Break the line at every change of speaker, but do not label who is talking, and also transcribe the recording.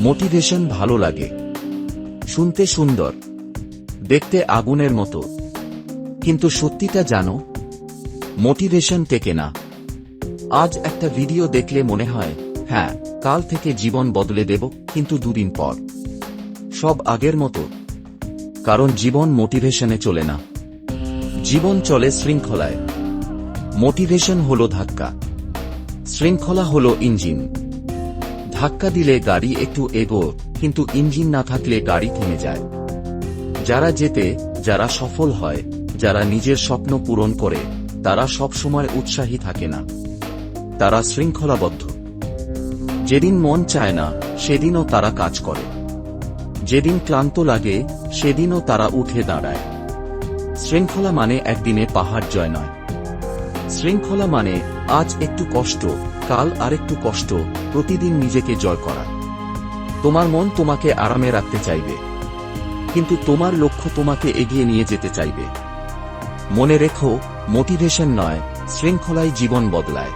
Motivation ভালো লাগে, শুনতে সুন্দর, দেখতে আগুনের মতো, কিন্তু সত্যিটা জানো, মোটিভেশন টেকে না। আজ একটা ভিডিও দেখলে মনে হয় হ্যাঁ, কাল থেকে জীবন বদলে দেব, কিন্তু দুদিন পর সব আগের মতো। কারণ জীবন মোটিভেশনে চলে না, জীবন চলে শৃঙ্খলায়। মোটিভেশন হলো ধাক্কা, শৃঙ্খলা হলো ইঞ্জিন। ধাক্কা দিলে গাড়ি একটু এগোয়, কিন্তু ইঞ্জিন না থাকলে গাড়ি থেমে যায়। যারা জেতে, যারা সফল হয়, যারা নিজের স্বপ্ন পূরণ করে, তারা সব সময় উৎসাহী থাকে না, তারা শৃঙ্খলাবদ্ধ। যেদিন মন চায় না সেদিনও তারা কাজ করে, যেদিন ক্লান্ত লাগে সেদিনও তারা উঠে দাঁড়ায়। শৃঙ্খলা মানে একদিনে পাহাড় জয় নয়, শৃঙ্খলা মানে আজ একটু কষ্ট, কাল আরেকটু কষ্ট, প্রতিদিন নিজেকে জয় করা। তোমার মন তোমাকে আরামে রাখতে চাইবে, কিন্তু তোমার লক্ষ্য তোমাকে এগিয়ে নিয়ে যেতে চাইবে। মনে রেখো, মোটিভেশন নয়, শৃঙ্খলাই জীবন বদলায়।